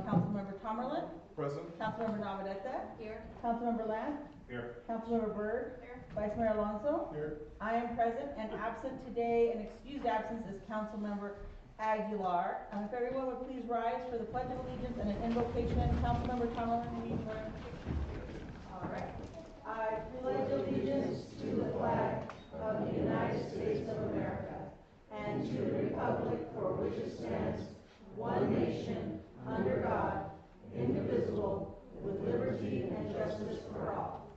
Councilmember Tomerlin, Present. Councilmember Navarrete, Here. Councilmember Land, Here. Councilmember Byrd, Here. Vice Mayor Alonso. Here. I am present, and absent today, an excused absence is Councilmember Aguilar. If everyone would please rise for the Pledge of Allegiance and an invocation. Councilmember Tomerlin, you need to learn. All right. I pledge allegiance to the flag of the United States of America and to the republic for which it stands, one nation, under God, indivisible, with liberty and justice for all.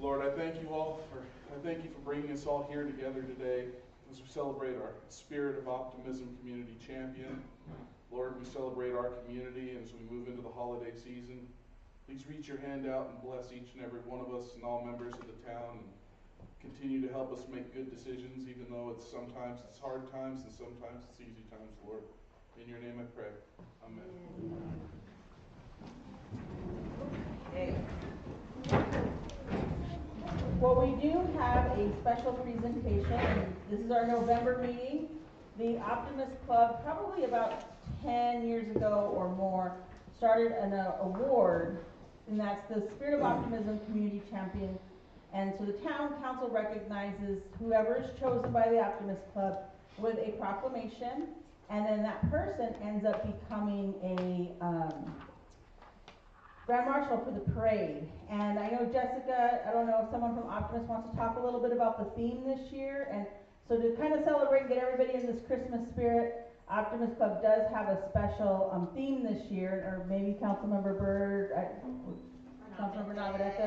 Lord, I thank you for bringing us all here together today as we celebrate our Spirit of Optimism Community Champion. Lord, we celebrate our community, and as we move into the holiday season, please reach your hand out and bless each and every one of us and all members of the town, and continue to help us make good decisions, even though sometimes it's hard times and sometimes it's easy times, Lord. In your name I pray. Amen. Okay. Well, we do have a special presentation. This is our November meeting. The Optimist Club, probably about 10 years ago or more, started an award, and that's the Spirit of Optimism Community Champion. And so the town council recognizes whoever is chosen by the Optimist Club with a proclamation, and then that person ends up becoming a Grand Marshal for the parade. And I know Jessica, I don't know if someone from Optimist wants to talk a little bit about the theme this year. And so to kind of celebrate and get everybody in this Christmas spirit, Optimist Club does have a special theme this year, or maybe Councilmember Byrd, Councilmember Navarrete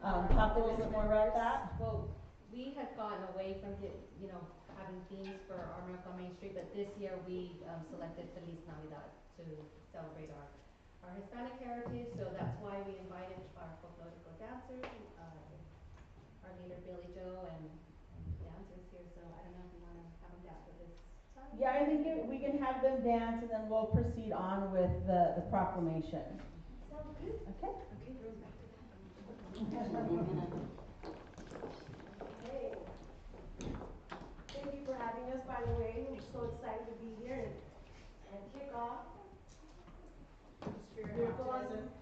wants to talk a little bit more about that. Well, we had gotten away from having themes for our Miracle on Main Street, but this year we selected Feliz Navidad to celebrate our Hispanic heritage, so that's why we invited our folklorico dancers, our leader Billy Joe, and dancers here. So I don't know if you want to have them dance with this time. Yeah, I think we can have them dance, and then we'll proceed on with the proclamation. Sounds good. Okay. Okay, girls, back to that. Hey, thank you for having us, by the way. We're so excited to be here and kick off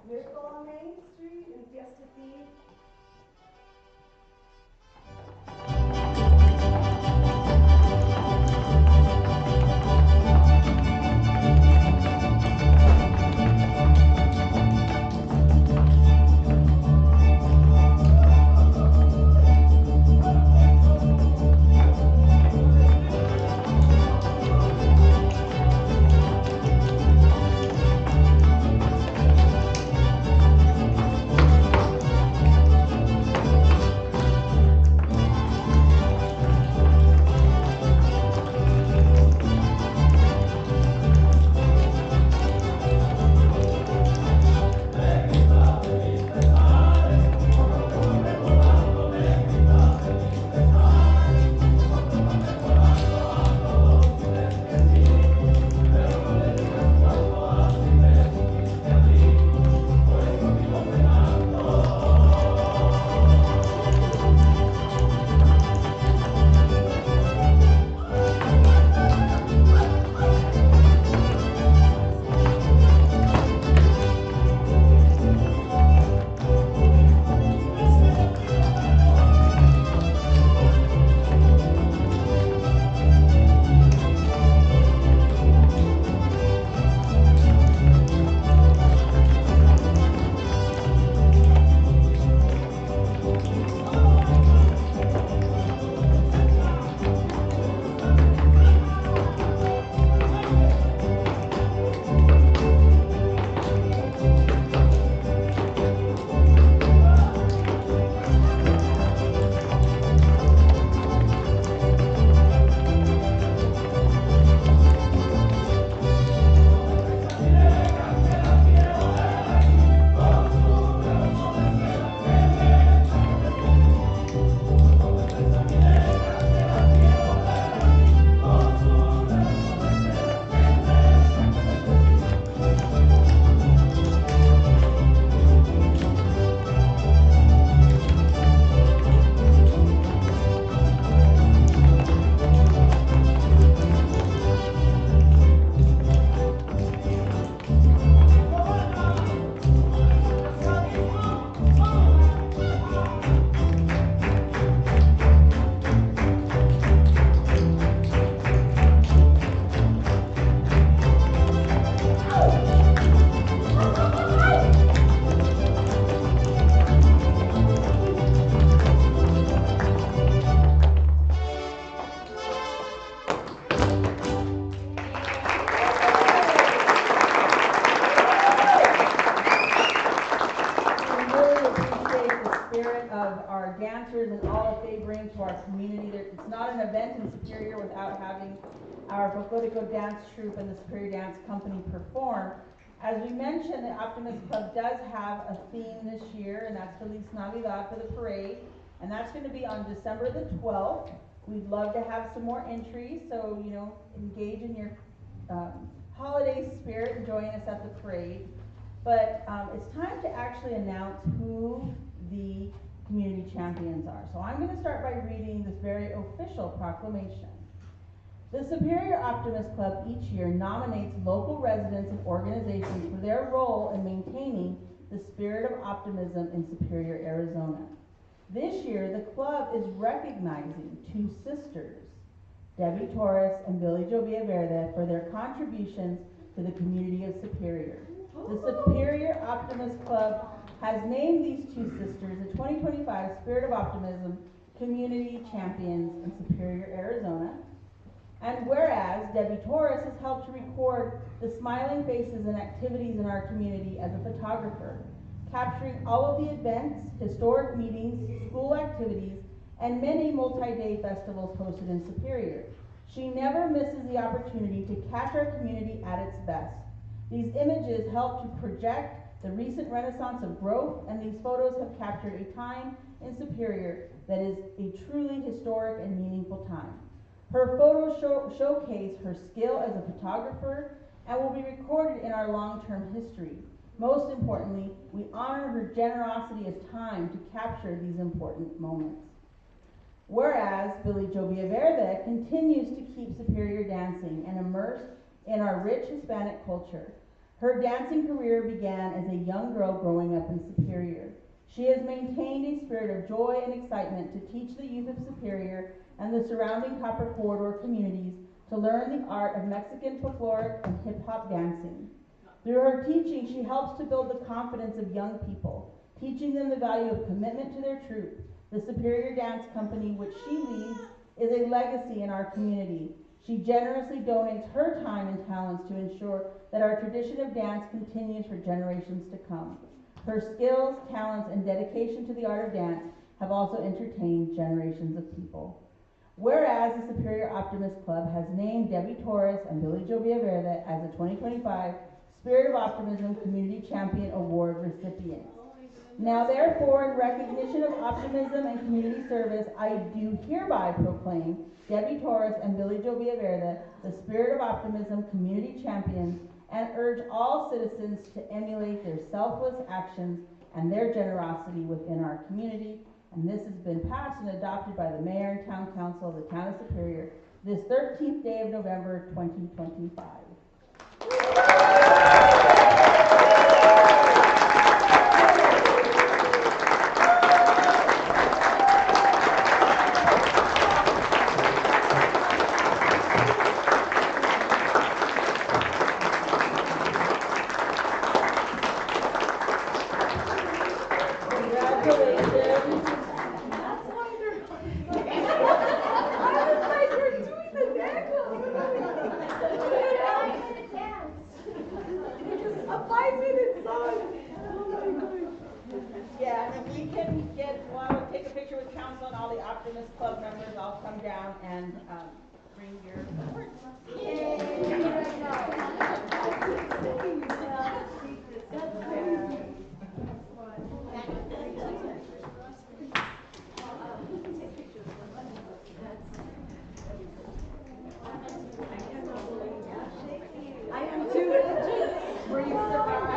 Miracle on Main Street and Fiesta Theme. not an event in Superior without having our Bocorico Dance Troupe and the Superior Dance Company perform. As we mentioned, the Optimist Club does have a theme this year, and that's Feliz Navidad for the parade, and that's going to be on December the 12th. We'd love to have some more entries, so, you know, engage in your holiday spirit and join us at the parade. But it's time to actually announce who the community champions are. So I'm going to start by reading this very official proclamation. The Superior Optimist Club each year nominates local residents and organizations for their role in maintaining the spirit of optimism in Superior, Arizona. This year, the club is recognizing two sisters, Debbie Torres and Billy Jo Villaverde, for their contributions to the community of Superior. The Superior Optimist Club has named these two sisters the 2025 Spirit of Optimism Community Champions in Superior, Arizona. And whereas Debbie Torres has helped to record the smiling faces and activities in our community as a photographer, capturing all of the events, historic meetings, school activities, and many multi-day festivals hosted in Superior. She never misses the opportunity to catch our community at its best. These images help to project the recent renaissance of growth, and these photos have captured a time in Superior that is a truly historic and meaningful time. Her photos showcase her skill as a photographer and will be recorded in our long-term history. Most importantly, we honor her generosity as time to capture these important moments. Whereas Billy Jo Villaverde continues to keep Superior dancing and immersed in our rich Hispanic culture. Her dancing career began as a young girl growing up in Superior. She has maintained a spirit of joy and excitement to teach the youth of Superior and the surrounding Copper Corridor communities to learn the art of Mexican folkloric and hip-hop dancing. Through her teaching, she helps to build the confidence of young people, teaching them the value of commitment to their troupe. The Superior Dance Company, which she leads, is a legacy in our community. She generously donates her time and talents to ensure that our tradition of dance continues for generations to come. Her skills, talents, and dedication to the art of dance have also entertained generations of people. Whereas the Superior Optimist Club has named Debbie Torres and Billy Jo Villaverde as the 2025 Spirit of Optimism Community Champion Award recipients. Now therefore, in recognition of optimism and community service, I do hereby proclaim Debbie Torres and Billy Jo Villaverde the Spirit of Optimism Community Champions and urge all citizens to emulate their selfless actions and their generosity within our community. And this has been passed and adopted by the Mayor and Town Council of the Town of Superior this 13th day of November 2025. Yeah, and if we can take a picture with council and all the Optimist Club members, I'll come down and bring your awards. I am too. Were you surprised?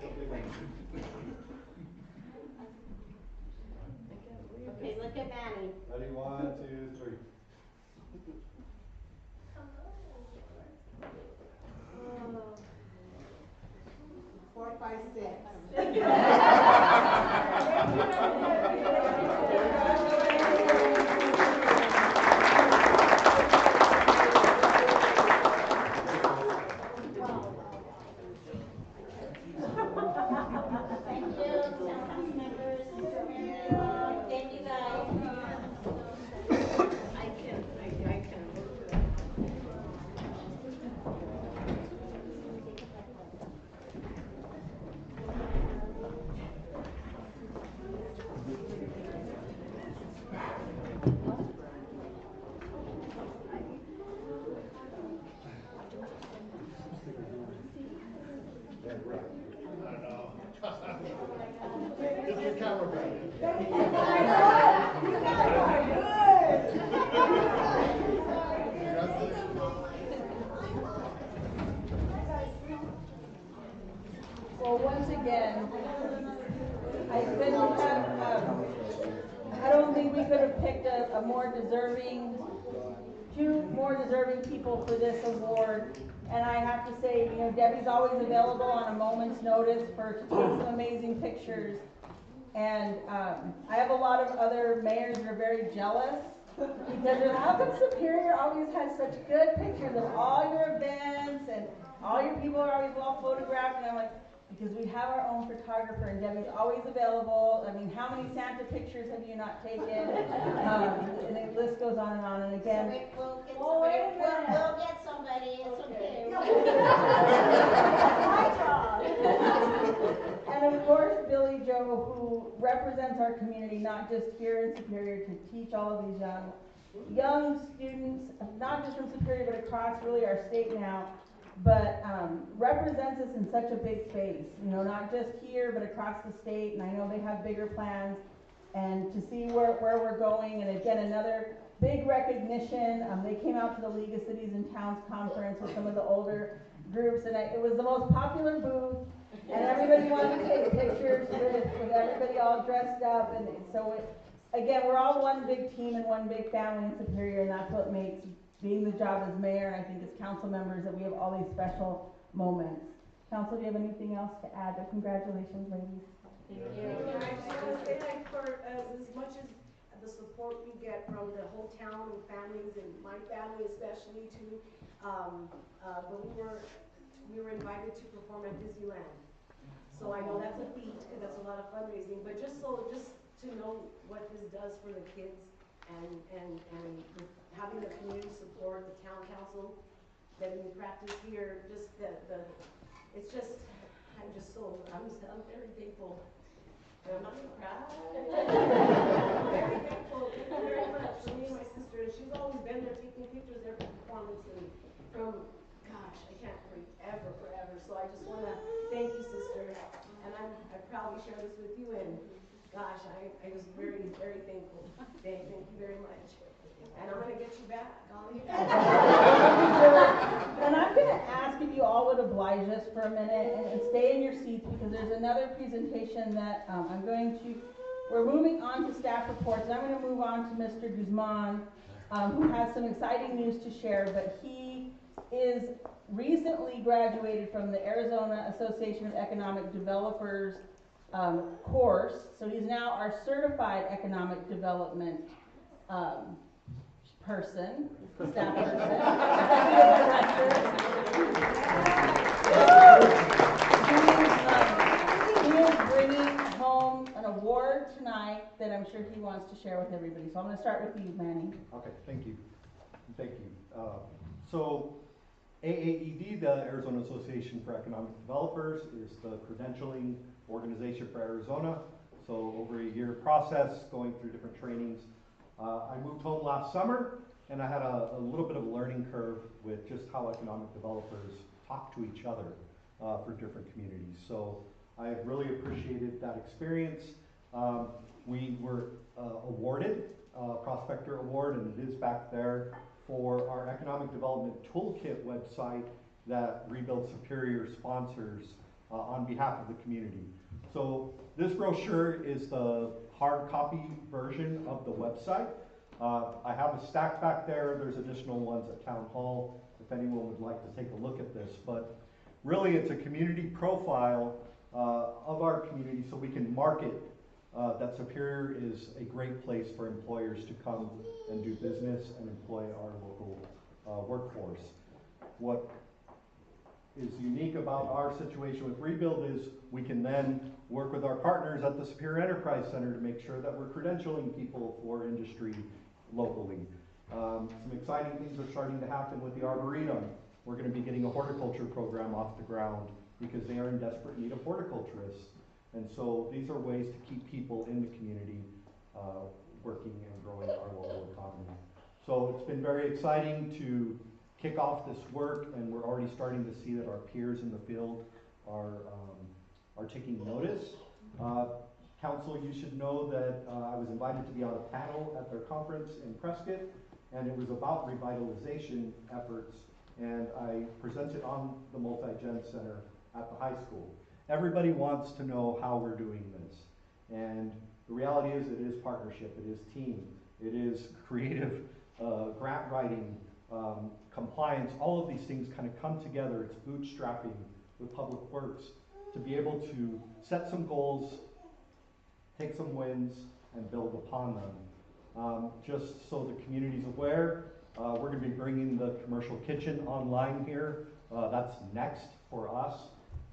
Okay, look at Manny. Ready, 1, 2, 3. 4, 5, 6. Thank you, council members, thank you guys. I can. Get your camera back. You guys are good. Well, once again, I couldn't have, I don't think we could have picked a more deserving, two more deserving people for this award. And I have to say, you know, Debbie's always available on a moment's notice to take some amazing pictures. And I have a lot of other mayors that are very jealous because they're like, how come Superior always has such good pictures of all your events and all your people are always well photographed? And I'm like, because we have our own photographer and Debbie's always available. I mean, how many Santa pictures have you not taken? And the list goes on and on. And again, We'll get somebody, it's okay. my job. And of course, Billy Joe, who represents our community, not just here in Superior, to teach all of these young students, not just from Superior, but across really our state now, but represents us in such a big space, you know, not just here, but across the state. And I know they have bigger plans, and to see where we're going. And again, another big recognition. They came out to the League of Cities and Towns conference with some of the older groups, and it was the most popular booth, and everybody wanted to take pictures with everybody all dressed up. And so again, we're all one big team and one big family in Superior, and that's what makes being the job as mayor, and I think as council members, that we have all these special moments. Council, do you have anything else to add? Congratulations, ladies. I just want to say, like, for as much as the support we get from the whole town and families, and my family especially too, but we were invited to perform at Disneyland. So I know that's a feat, because that's a lot of fundraising, but just to know what this does for the kids, and having the community support, the town council, letting me practice here, just it's just, I'm very thankful. And I'm not gonna cry. I'm very thankful. Thank you very much for me and my sister. And she's always been there taking pictures every performance, and from, gosh, I can't wait forever. So I just wanna thank you, sister. And I proudly share this with you, and gosh, I was very, very thankful. Thank you very much. And I'm gonna get you back, all you guys. And I'm going to ask if you all would oblige us for a minute and stay in your seats, because there's another presentation that we're moving on to staff reports, and I'm going to move on to Mr. Guzman, who has some exciting news to share. But he is recently graduated from the Arizona Association of Economic Developers course, so he's now our certified economic development person, staff person, he is bringing home an award tonight that I'm sure he wants to share with everybody. So I'm going to start with you, Manny. Okay, thank you. So AAED, the Arizona Association for Economic Developers, is the credentialing organization for Arizona. So over a year process, going through different trainings. I moved home last summer, and I had a little bit of a learning curve with just how economic developers talk to each other for different communities. So I have really appreciated that experience. We were awarded a Prospector Award, and it is back there, for our Economic Development Toolkit website that Rebuild Superior sponsors on behalf of the community. So this brochure is the hard copy version of the website. I have a stack back there. There's additional ones at Town Hall if anyone would like to take a look at this. But really, it's a community profile of our community so we can market that Superior is a great place for employers to come and do business and employ our local workforce. What is unique about our situation with Rebuild is we can then work with our partners at the Superior Enterprise Center to make sure that we're credentialing people for industry locally. Some exciting things are starting to happen with the Arboretum. We're going to be getting a horticulture program off the ground because they are in desperate need of horticulturists. And so these are ways to keep people in the community working and growing our local economy. So it's been very exciting to kick off this work, and we're already starting to see that our peers in the field are taking notice. Council, you should know that I was invited to be on a panel at their conference in Prescott, and it was about revitalization efforts, and I presented on the Multi-Gen Center at the high school. Everybody wants to know how we're doing this, and the reality is it is partnership, it is team, it is creative grant writing, compliance, all of these things kind of come together. It's bootstrapping with Public Works to be able to set some goals, take some wins, and build upon them. Just so the community's aware, we're going to be bringing the commercial kitchen online here. That's next for us,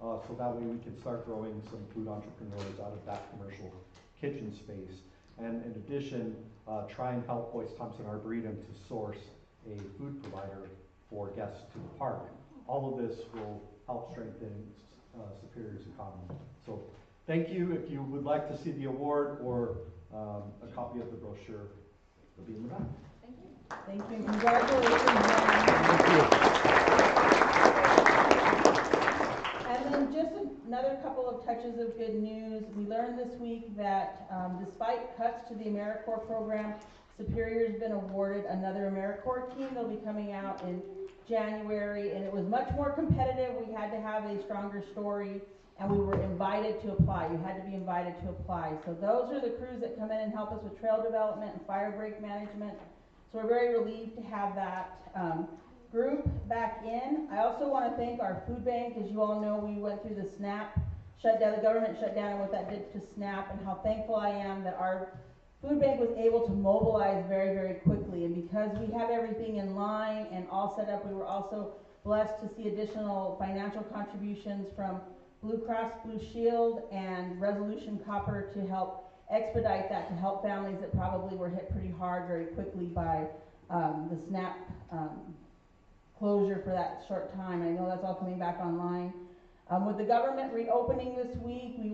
so that way we can start growing some food entrepreneurs out of that commercial kitchen space. And in addition, try and help Boyce Thompson Arboretum to source a food provider for guests to the park. All of this will help strengthen Superior's economy. So thank you. If you would like to see the award or a copy of the brochure, it'll be in the back. Thank you, and congratulations. And then just another couple of touches of good news. We learned this week that despite cuts to the AmeriCorps program, Superior's been awarded another AmeriCorps team. They'll be coming out in January, and it was much more competitive. We had to have a stronger story, and we were invited to apply. You had to be invited to apply. So those are the crews that come in and help us with trail development and fire break management. So we're very relieved to have that group back in. I also want to thank our food bank. As you all know, we went through the SNAP shutdown, the government shutdown, and what that did to SNAP, and how thankful I am that our food bank was able to mobilize very, very quickly. And because we have everything in line and all set up, we were also blessed to see additional financial contributions from Blue Cross Blue Shield and Resolution Copper to help expedite that, to help families that probably were hit pretty hard very quickly by the SNAP closure for that short time. I know that's all coming back online. With the government reopening this week, we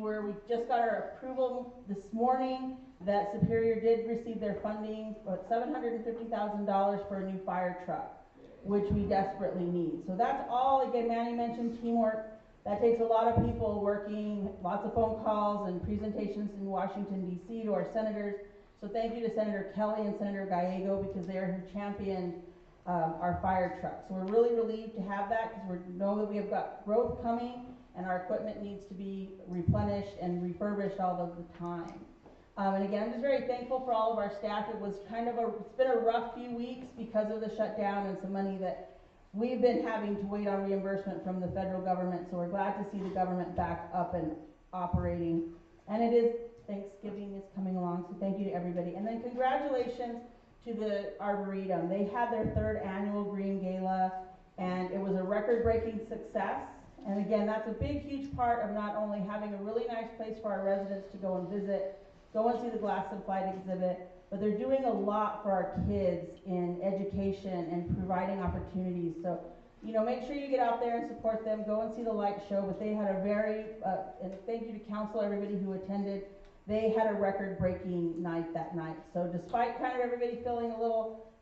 just got our approval this morning that Superior did receive their funding, $750,000 for a new fire truck, which we desperately need. So that's all. Again, Manny mentioned teamwork. That takes a lot of people working, lots of phone calls and presentations in Washington, D.C. to our senators. So thank you to Senator Kelly and Senator Gallego, because they are who championed our fire truck. So we're really relieved to have that, because we know that we have got growth coming and our equipment needs to be replenished and refurbished all of the time. And again, I'm just very thankful for all of our staff. It's been a rough few weeks because of the shutdown and some money that we've been having to wait on reimbursement from the federal government. So we're glad to see the government back up and operating. And Thanksgiving is coming along, so thank you to everybody. And then congratulations to the Arboretum. They had their 3rd annual Green Gala, and it was a record-breaking success. And again, that's a big, huge part of not only having a really nice place for our residents to go and visit, go and see the Glass and Flight exhibit, but they're doing a lot for our kids in education and providing opportunities. So, make sure you get out there and support them. Go and see the light show. But they had a very, and thank you to council, everybody who attended. They had a record-breaking night that night. So despite kind of everybody feeling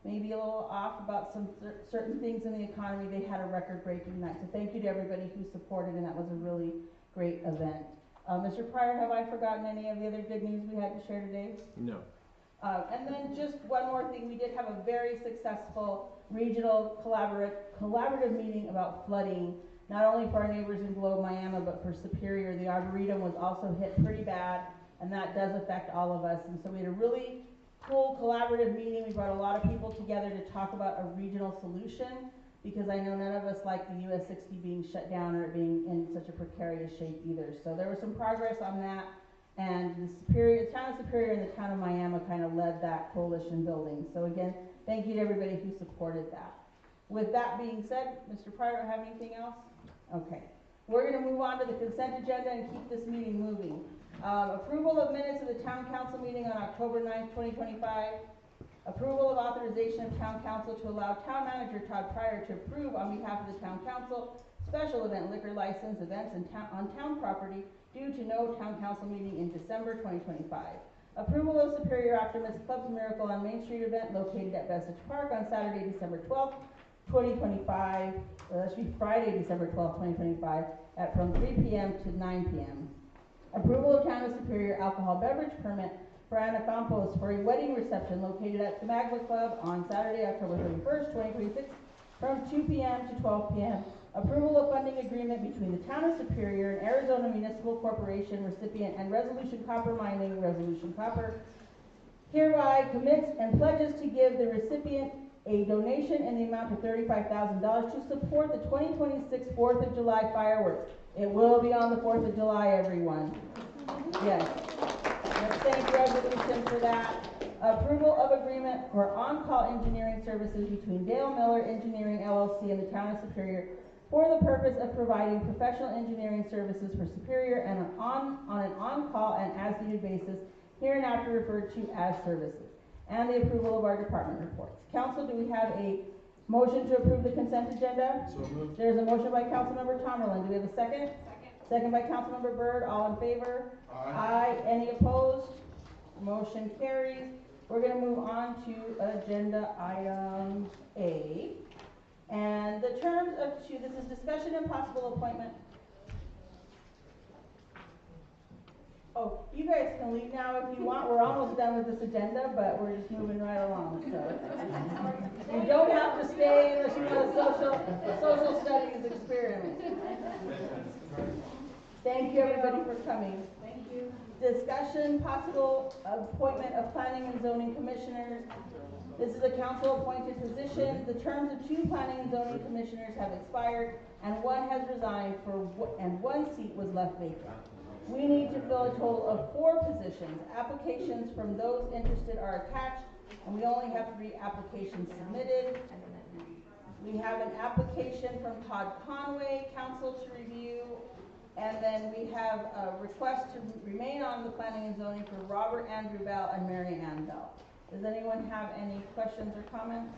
maybe a little off about some certain things in the economy, they had a record-breaking night. So thank you to everybody who supported, and that was a really great event. Mr. Pryor, have I forgotten any of the other good news we had to share today? No. And then just one more thing, we did have a very successful regional collaborative meeting about flooding not only for our neighbors in Globe, Miami, but for Superior. The Arboretum was also hit pretty bad, and that does affect all of us. And so we had a really cool collaborative meeting. We brought a lot of people together to talk about a regional solution, because I know none of us like the US 60 being shut down or it being in such a precarious shape either. So there was some progress on that, and the town of Superior and the town of Miami kind of led that coalition building. So again, thank you to everybody who supported that. With that being said, Mr. Pryor, have anything else? Okay. We're going to move on to the consent agenda and keep this meeting moving. Approval of minutes of the town council meeting on October 9th, 2025. Approval of authorization of town council to allow town manager Todd Pryor to approve on behalf of the town council special event liquor license events on town property due to no town council meeting in December 2025. Approval of Superior Optimist Club's Miracle on Main Street event located at Vestige Park on Saturday, December 12th, 2025. That should be Friday, December 12th, 2025 from 3 p.m. to 9 p.m. Approval of Town of Superior alcohol beverage permit for Anna Campos for a wedding reception located at the Magma Club on Saturday, October 31st, 2026 from 2 p.m. to 12 p.m. Approval of funding agreement between the Town of Superior and Arizona Municipal Corporation recipient and Resolution Copper Mining, Resolution Copper, hereby commits and pledges to give the recipient a donation in the amount of $35,000 to support the 2026 4th of July fireworks. It will be on the 4th of July, everyone. Yes. Thank you, resolution for that. Approval of agreement for on-call engineering services between Dale Miller Engineering LLC and the Town of Superior for the purpose of providing professional engineering services for Superior and on an on-call and as-needed basis, hereinafter referred to as services, and the approval of our department reports. Council, do we have a motion to approve the consent agenda? So moved. There's a motion by Councilmember Tomerlin. Do we have a second? Second by Councilmember Byrd. All in favor? Aye. Any opposed? Motion carries. We're going to move on to agenda item A. And the terms of this is discussion and possible appointment. Oh, you guys can leave now if you want. We're almost done with this agenda, but we're just moving right along. So you don't have to stay unless you want a social studies experiment. Thank you, everybody, for coming. Thank you. Discussion, possible appointment of planning and zoning commissioners. This is a council-appointed position. The terms of 2 planning and zoning commissioners have expired, and 1 has resigned and 1 seat was left vacant. We need to fill a total of 4 positions. Applications from those interested are attached, and we only have 3 applications submitted. We have an application from Todd Conway, council to review. And then we have a request to remain on the planning and zoning for Robert Andrew Bell and Mary Ann Bell. Does anyone have any questions or comments?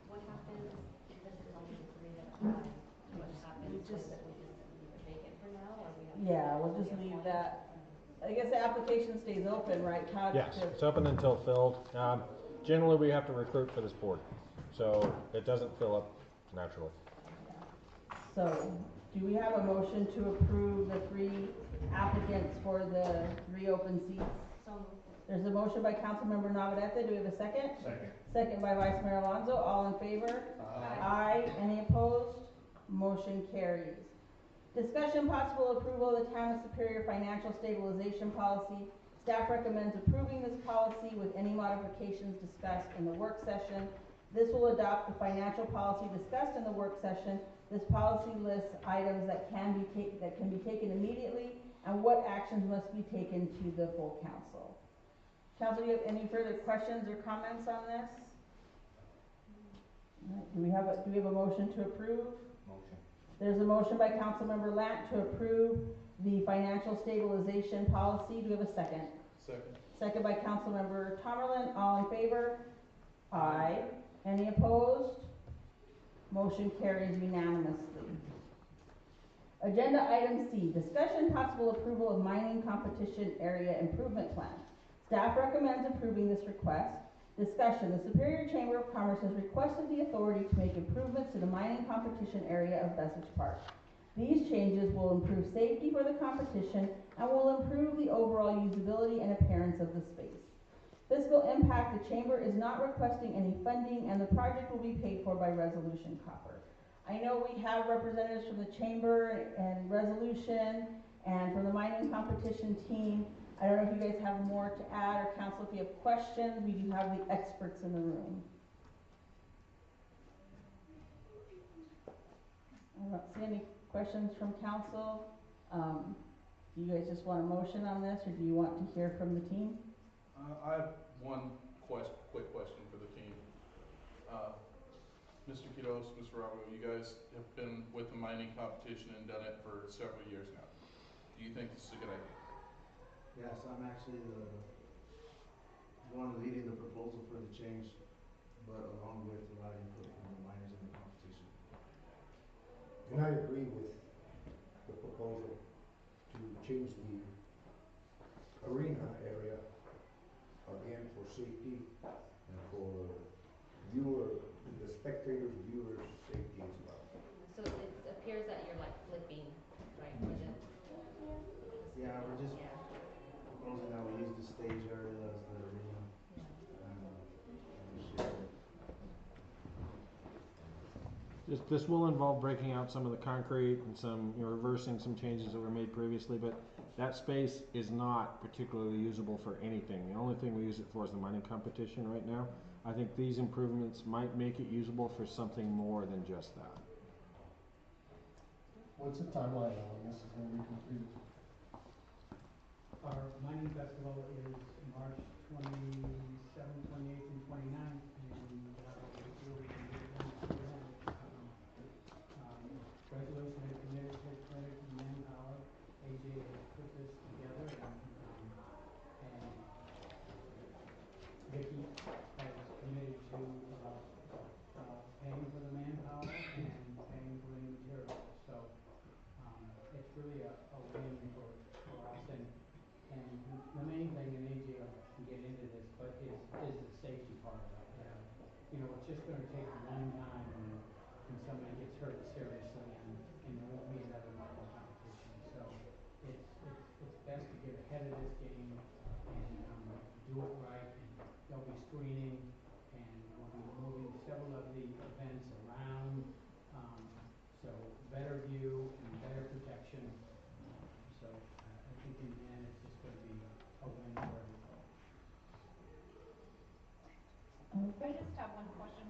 What happens if this is only the 3 that apply? What happens? We just leave it vacant for now, or we have? Yeah, we'll just leave that. I guess the application stays open, right, Todd? Yes, it's open until filled. Generally, we have to recruit for this board, so it doesn't fill up naturally. So, do we have a motion to approve the 3 applicants for the 3 open seats? So moved. There's a motion by Councilmember Navarrete. Do we have a second? Second. Second by Vice Mayor Alonso. All in favor? Aye. Any opposed? Motion carries. Discussion possible approval of the Town of Superior Financial Stabilization Policy. Staff recommends approving this policy with any modifications discussed in the work session. This will adopt the financial policy discussed in the work session. This policy lists items that can be taken immediately and what actions must be taken to the full council. Council, do you have any further questions or comments on this? All right, do we have a motion to approve? Motion. There's a motion by Councilmember Lant to approve the financial stabilization policy. Do we have a second? Second. Second by Councilmember Tomerlin. All in favor? Aye. Any opposed? Motion carries unanimously. Agenda item C, discussion possible approval of mining competition area improvement plan. Staff recommends approving this request. Discussion, the Superior Chamber of Commerce has requested the authority to make improvements to the mining competition area of Vestige Park. These changes will improve safety for the competition and will improve the overall usability and appearance of the space. Fiscal impact. The chamber is not requesting any funding, and the project will be paid for by Resolution Copper. I know we have representatives from the chamber and Resolution and from the mining competition team. I don't know if you guys have more to add, or council, if you have questions, we do have the experts in the room. I don't see any questions from council. Do you guys just want a motion on this, or do you want to hear from the team? I have one quick question for the team. Mr. Quiroz, Mr. Rago, you guys have been with the mining competition and done it for several years now. Do you think this is a good idea? Yes, I'm actually the one leading the proposal for the change, but along with a lot of input from the miners in the competition. And I agree with the proposal to change the arena area again for safety and for the spectators, viewers' safety as well. So it appears that you're like flipping, right? Or the- Yeah, we're just Yeah. proposing that we use the stage area as the arena and we share it. This will involve breaking out some of the concrete and some, reversing some changes that were made previously, but that space is not particularly usable for anything. The only thing we use it for is the mining competition right now. I think these improvements might make it usable for something more than just that. What's the timeline on when this is going to be completed? Our mining festival is March 27th, 28th, and 29th, and we can get it done before then. Resolution is committed to clinic manpower. AJ has put this together, and Vicky has committed to paying for the manpower and paying for the materials. So it's really a win for us. And the main thing, and AJ will get into this, but is the safety part of it. It's just going to take one time when somebody gets hurt seriously, and there won't be another mining competition. So it's best to get ahead of this game and do it right. And there'll be screening, and we'll be moving several of the events around. So better view and better protection. So I think in the end, it's just going to be a win for everybody. Okay. I just have one question.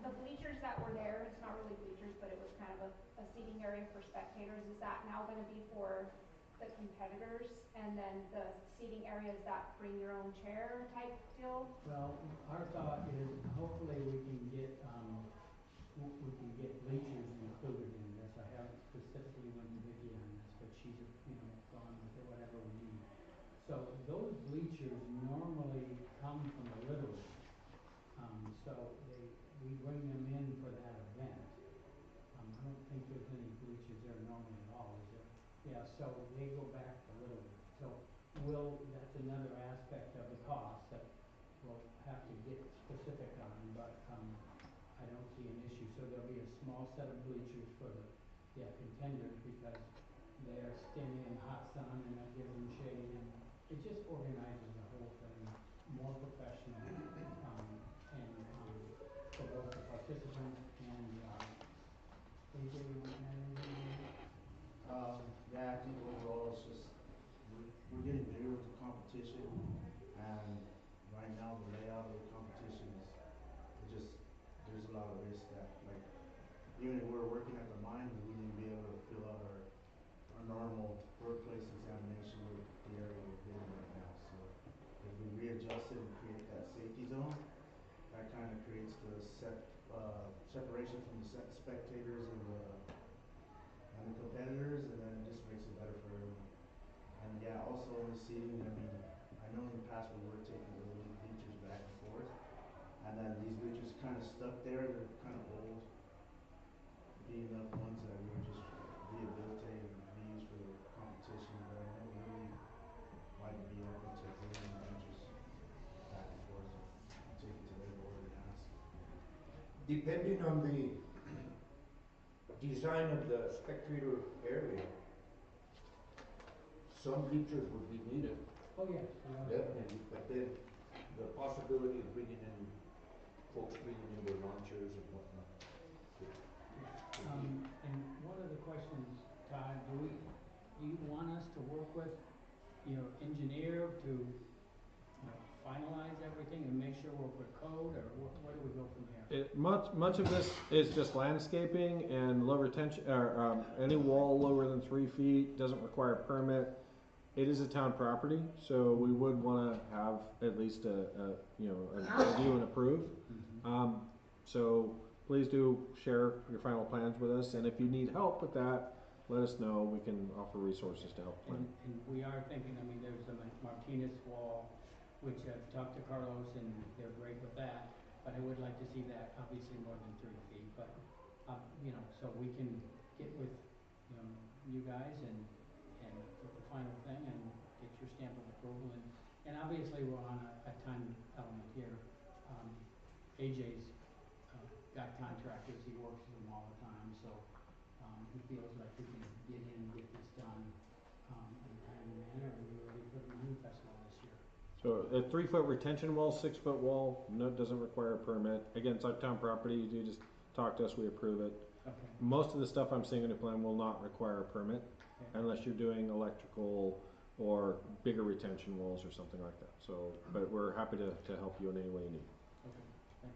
The bleachers that were there, it's not really bleachers, but it was kind of a seating area for spectators. Is that now gonna be for the competitors? And then the seating areas that bring your own chair type deal? Well, our thought is hopefully we can get bleachers included in this. I haven't specifically went to Vicky on this, but she's, gone with whatever we need. So those bleachers normally come from the Little League. So we bring them in for that event. I don't think there's any bleachers there normally at all, is there? Yeah, so they go back to Little League. So that's another aspect of the cost that we'll have to get specific on, but I don't see an issue. So there'll be a small set of bleachers for the contenders, because they are standing in hot sun and that gives them shade, and it just organizes the whole thing more professional, and for both the participants and AJ, you want to add anything? Yeah, I think overall it's just we're getting bigger with the competition, and right now the layout of the competition is there's a lot of risk that, like, even if we're working at the mine, we wouldn't be able to fill out our normal workplace examination with the area we're bidding right now. So if we readjust it and create that safety zone, that kind of creates the separation from the spectators and the competitors, and then it just makes it better for everyone. And yeah, also on the seating, I know in the past we were taking the little bleachers back and forth, and then these bleachers kind of stuck there. They're kind of old, being up ones that we would just rehabilitate and reuse for the competition. But I know Lily might be open to bringing the bleachers back and forth and take it to their board and ask. Depending on the design of the spectator area, some bleachers would be needed, Oh, yes. definitely, but then the possibility of bringing in, folks bringing in their launchers and whatnot. And one of the questions, Todd, do you want us to work with your engineer to, finalize everything and make sure we're with code, or where do we go from here? Much of this is just landscaping and low retention, or, any wall lower than 3 feet doesn't require a permit. It is a town property, so we would wanna have at least a review and approve. So please do share your final plans with us, and if you need help with that, let us know. We can offer resources to help plan. And we are thinking, there's the Martinez wall, which I've talked to Carlos, and they're great with that, but I would like to see that obviously more than 3 feet, but, so we can get with, you guys and get the final thing and get your stamp of approval, and obviously we're on a time element here. AJ's, got contractors, he works with them all the time, so, he feels like we can get in and get this done, in a timely manner, and we're ready for the Moon Festival this year. So a 3-foot retention wall, 6-foot wall, doesn't require a permit. Again, it's our town property. You do just talk to us, we approve it. Okay. Most of the stuff I'm seeing in the plan will not require a permit Okay. unless you're doing electrical or bigger retention walls or something like that. So, but we're happy to help you in any way you need. Okay, thank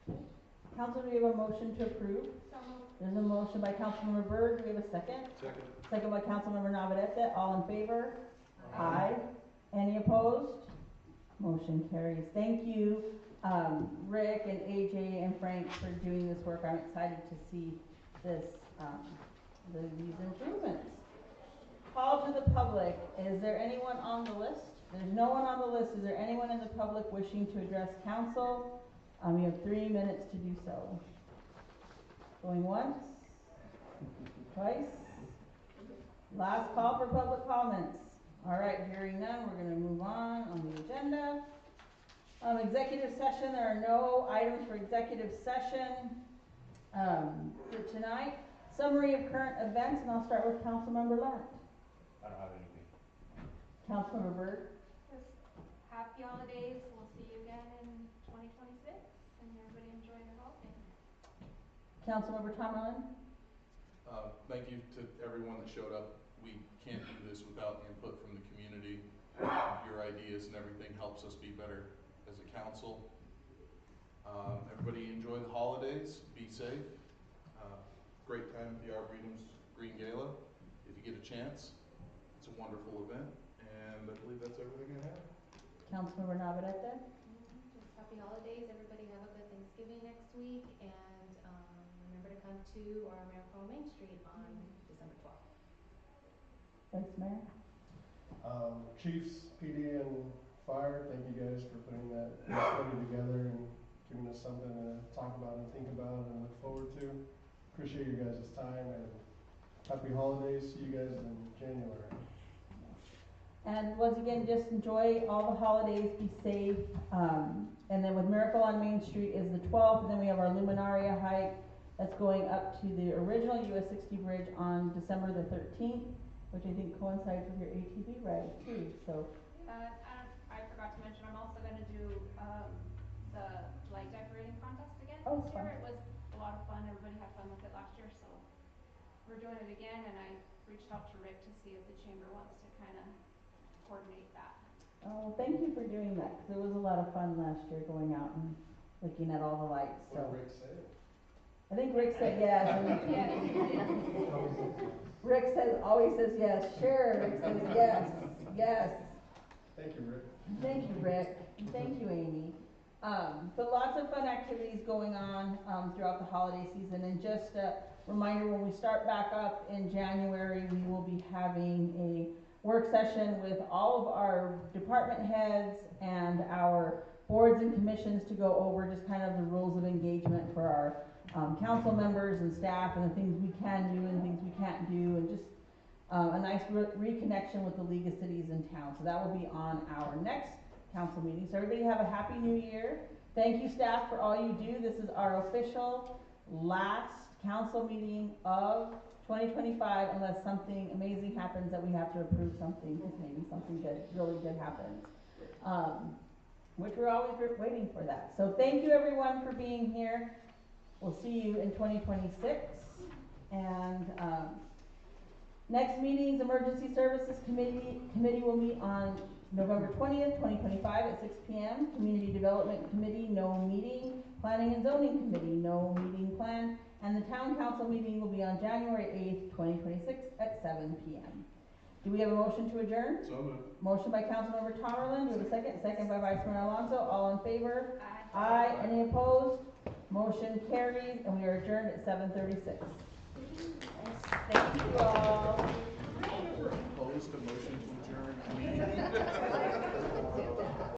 you. Council, do we have a motion to approve? So moved. There's a motion by Councilmember Byrd, do we have a second? Second. Second by Councilmember Navarrete, all in favor? Aye. Any opposed? Motion carries. Thank you, Rick and AJ and Frank for doing this work. I'm excited to see this, these improvements. Call to the public. Is there anyone on the list? There's no one on the list. Is there anyone in the public wishing to address council? You have 3 minutes to do so. Going once? Twice? Last call for public comments. All right, hearing none, we're gonna move on the agenda. Executive session, there are no items for executive session, for tonight. Summary of current events, and I'll start with Councilmember Lent. I don't have anything. Councilmember Byrd. Just happy holidays, we'll see you again in 2026, and everybody enjoy your holiday. Councilmember Tomlin. Thank you to everyone that showed up. We can't do this without input from the community. Your ideas and everything helps us be better as a council. Everybody enjoy the holidays, be safe. Great time at the Arboretum's Green Gala. If you get a chance, it's a wonderful event, and I believe that's everything I have. Councilmember Navarrete. Just happy holidays, everybody have a good Thanksgiving next week, and, remember to come to our Miracle on Main Street on December 12th. Vice Mayor. Chiefs, PD, and Fire, thank you guys for putting that study together and giving us something to talk about and think about and look forward to. Appreciate you guys' time, and happy holidays. See you guys in January. And once again, just enjoy all the holidays, be safe. And then with Miracle on Main Street is the 12th, and then we have our Luminaria hike that's going up to the original US 60 bridge on December the 13th, which I think coincides with your ATV ride too, so. I forgot to mention, I'm also gonna do, the light decorating contest again Oh, this fun. year. It was a lot of fun, everybody had fun with it last year, so we're doing it again, and I reached out to Rick to see if the chamber wants to kinda coordinate that. Oh, thank you for doing that, because it was a lot of fun last year going out and looking at all the lights, so. What did Rick say? I think Rick said yes. Yes. Rick always says yes, sure, Rick says yes, yes. Thank you, Rick. Thank you, Rick. Thank you, Amy. But lots of fun activities going on throughout the holiday season. And just a reminder, when we start back up in January, we will be having a work session with all of our department heads and our boards and commissions to go over just kind of the rules of engagement for our council members and staff, and the things we can do and things we can't do, and just a nice reconnection with the League of Cities and Towns. So that will be on our next council meeting. So everybody have a happy new year. Thank you, staff, for all you do. This is our official last council meeting of 2025, unless something amazing happens that we have to approve something, because maybe something good, really good happens. which we're always waiting for that. So thank you everyone for being here. We'll see you in 2026. And next meetings, Emergency Services Committee will meet on November 20th, 2025 at 6 p.m. Community Development Committee, no meeting. Planning and Zoning Committee, no meeting planned. And the Town Council meeting will be on January 8th, 2026 at 7 p.m. Do we have a motion to adjourn? So moved. Motion by Councilmember Tomerlin. Do we have a second? Second by Vice Mayor Alonso. All in favor? Aye. Aye. Any opposed? Motion carries, and we are adjourned at 7:36. Thank you all. Opposed to motion to adjourn?